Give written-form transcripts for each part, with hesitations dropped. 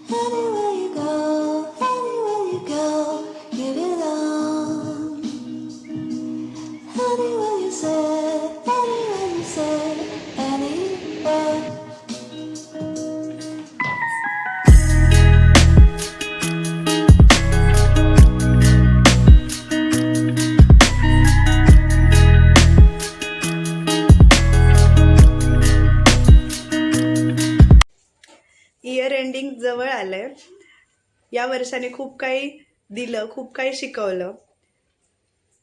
Anywhere you go, you belong. Anywhere you say, anywhere. Year ending जवळ आलंय. या वर्षाने खूप काही दिलं, खूप काही शिकवलं.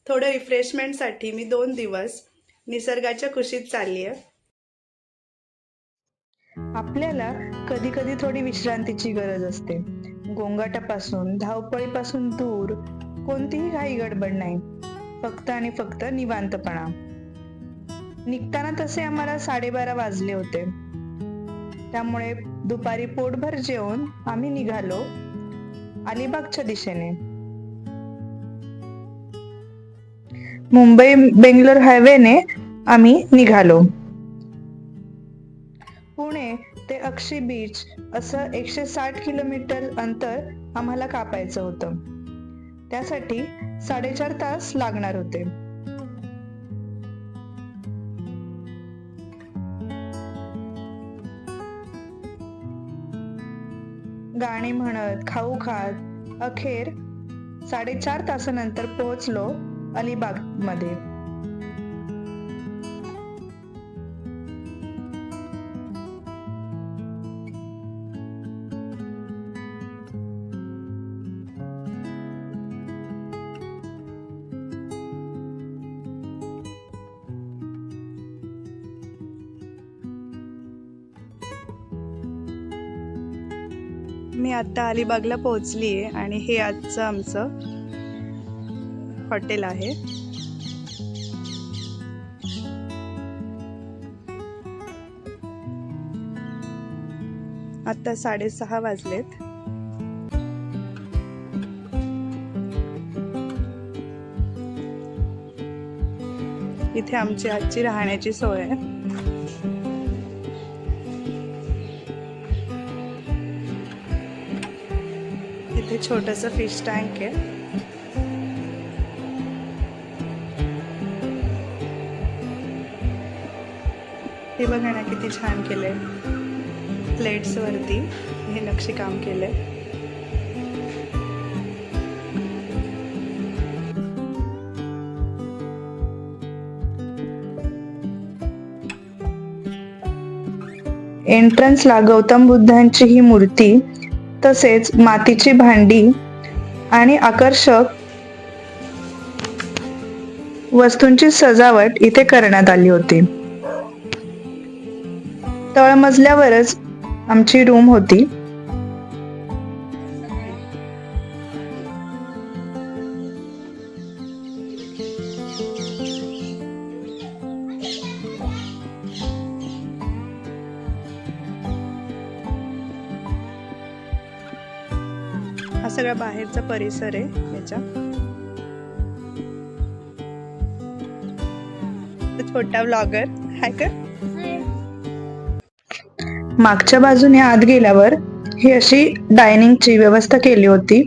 थोडं रिफ्रेशमेंटसाठी मी 2 दिवस निसर्गाच्या कुशीत चालली आहे. आपल्याला कधी कधी थोडी विश्रांतीची गरज असते. गोंगाटापासून, धावपळीपासून दूर, कोणतीही घाई गडबड नाही, फक्त आणि फक्त निवांतपणा. निघताना तसे आम्हाला 12:30 वाजले होते. त्यामुळे दुपारी पोटभर जेवून आम्ही निघालो अलिबागच्या दिशेने. मुंबई बेंगलोर हायवेने आम्ही निघालो. पुणे ते अक्षी बीच असं 160 किलोमीटर अंतर आम्हाला कापायचं होतं. त्यासाठी 4.5 तास लागणार होते. गाणी म्हणत, खाऊ खात अखेर 4.5 तासानंतर पोहोचलो अलिबाग मध्ये. मी आता अलिबागला पोहोचली आहे आणि हे आजचं आमचं हॉटेल आहे. आता 6:30 वाजलेत. इथे आमची आजची राहण्याची सोय आहे. इथे छोटंसं फिश टँक आहे. हे बघा ना किती छान केलंय. प्लेट्स वरती हे नक्षीकाम केलंय. एंट्रन्सला गौतम बुद्धांची ही मूर्ती, तसेच मातीची भांडी आणि आकर्षक वस्तूंची सजावट इथे करण्यात आली होती. तळमजल्यावरच आमची रूम होती. हा सगळा बाहेरचा परिसर आहे याचा. छोटा व्लॉगर हाय कर. मागच्या बाजूने आत गेल्यावर ही अशी डायनिंगची व्यवस्था केली होती.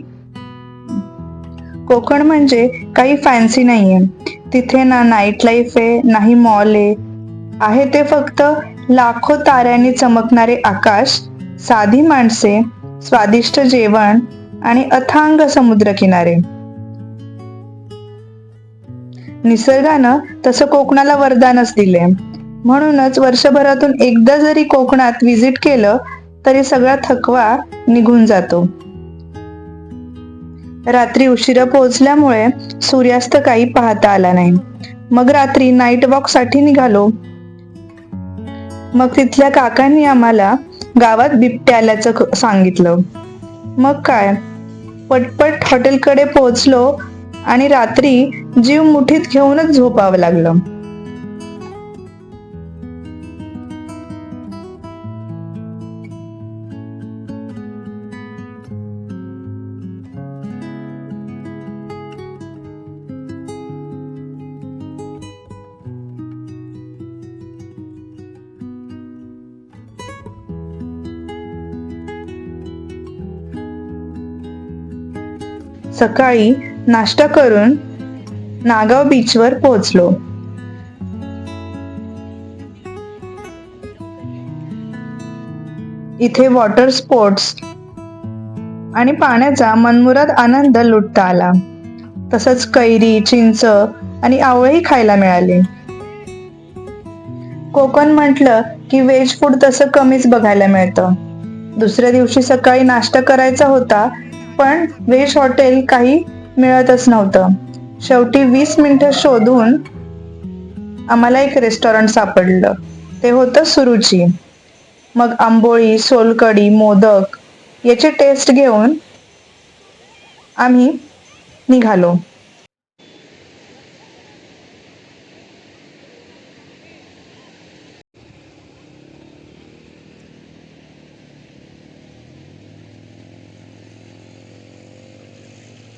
कोकण म्हणजे काही फॅन्सी नाहीये. तिथे ना नाईट लाईफ आहे, नाही मॉल आहे ते फक्त लाखो ताऱ्यांनी चमकणारे आकाश, साधी माणसे, स्वादिष्ट जेवण आणि अथांग समुद्र किनारे. निसर्गानं तसं कोकणाला वरदानच दिले. म्हणूनच वर्षभरातून एकदा जरी कोकणात व्हिजिट केलं तरी सगळा थकवा निघून जातो. रात्री उशिरा पोहोचल्यामुळे सूर्यास्त काही पाहता आला नाही. मग रात्री नाईट वॉक साठी निघालो. मग तिथल्या काकांनी आम्हाला गावात बिबट्या आल्याचं सांगितलं. मग काय, पटपट हॉटेलकडे पोहोचलो आणि रात्री जीव मुठीत घेऊनच झोपावं लागलं. सकाळी नाश्ता करून नागाव बीचवर पोहोचलो. इथे वॉटर स्पोर्ट्स आणि पाण्याचा मनमुराद आनंद लुटता आला. तसंच कैरी, चिंच आणि आवळेही खायला मिळाले. कोकण म्हटलं की व्हेज फूड तसं कमीच बघायला मिळतं. दुसऱ्या दिवशी सकाळी नाश्ता करायचा होता, पण व्हेज हॉटेल काही मिळतच नव्हतं. शेवटी 20 मिनिटं शोधून आम्हाला एक रेस्टॉरंट सापडलं. ते होतं सुरुची. मग आंबोळी, सोलकढी, मोदक याची टेस्ट घेऊन आम्ही निघालो.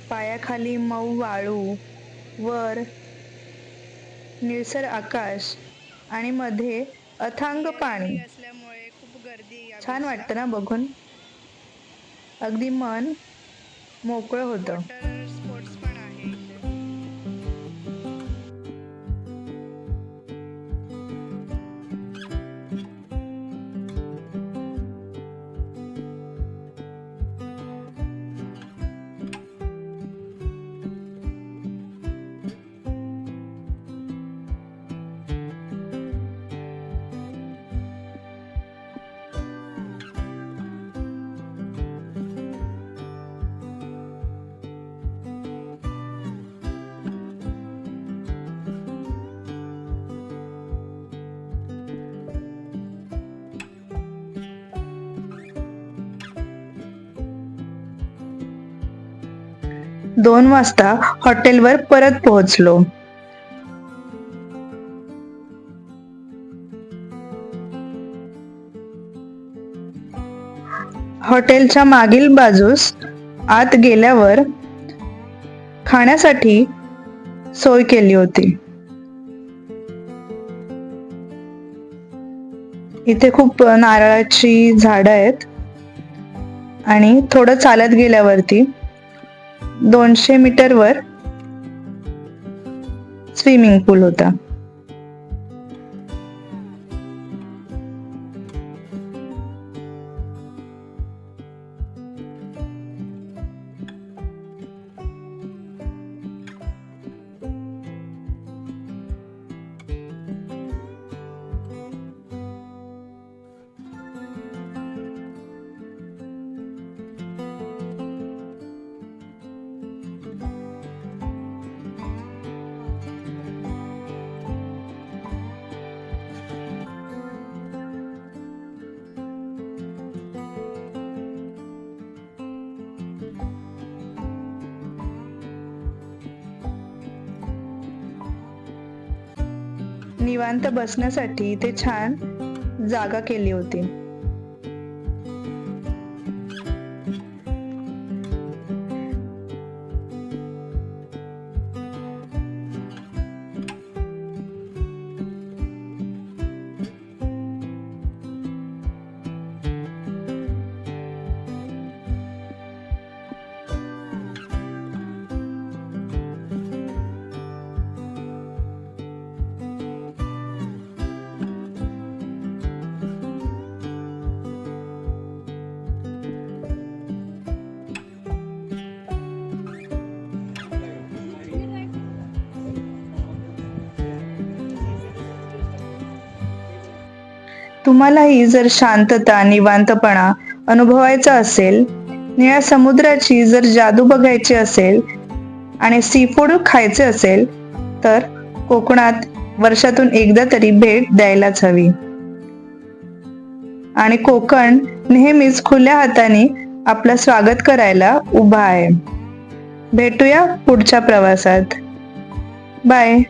पायाखाली मऊ वाळू, वर निळसर आकाश आणि मध्ये अथांग पाणी. असल्यामुळे खूप गर्दी या छान वाटतं ना बघून. अगदी मन मोकळं होतं. वॉटर स्पोर्ट्स पण आहे इथे. दोन वाजता हॉटेलवर परत पोहोचलो. हॉटेलच्या मागील बाजूस आत गेल्यावर खाण्यासाठी सोय केली होती. इथे खूप नारळाची झाडं आहेत आणि थोडं चालत गेल्यावरती 200 मीटरवर स्विमिंग पूल होता. निवांत बसण्यासाठी इथे छान जागा केली होती. तुम्हालाही जर शांतता, निवांतपणा अनुभवायचा असेल, निळ्या समुद्राची जर जादू बघायची असेल आणि सी फूड खायचे असेल, तर कोकणात वर्षातून एकदा तरी भेट द्यायलाच हवी. आणि कोकण नेहमीच खुल्या हाताने आपलं स्वागत करायला उभा आहे. भेटूया पुढच्या प्रवासात. बाय.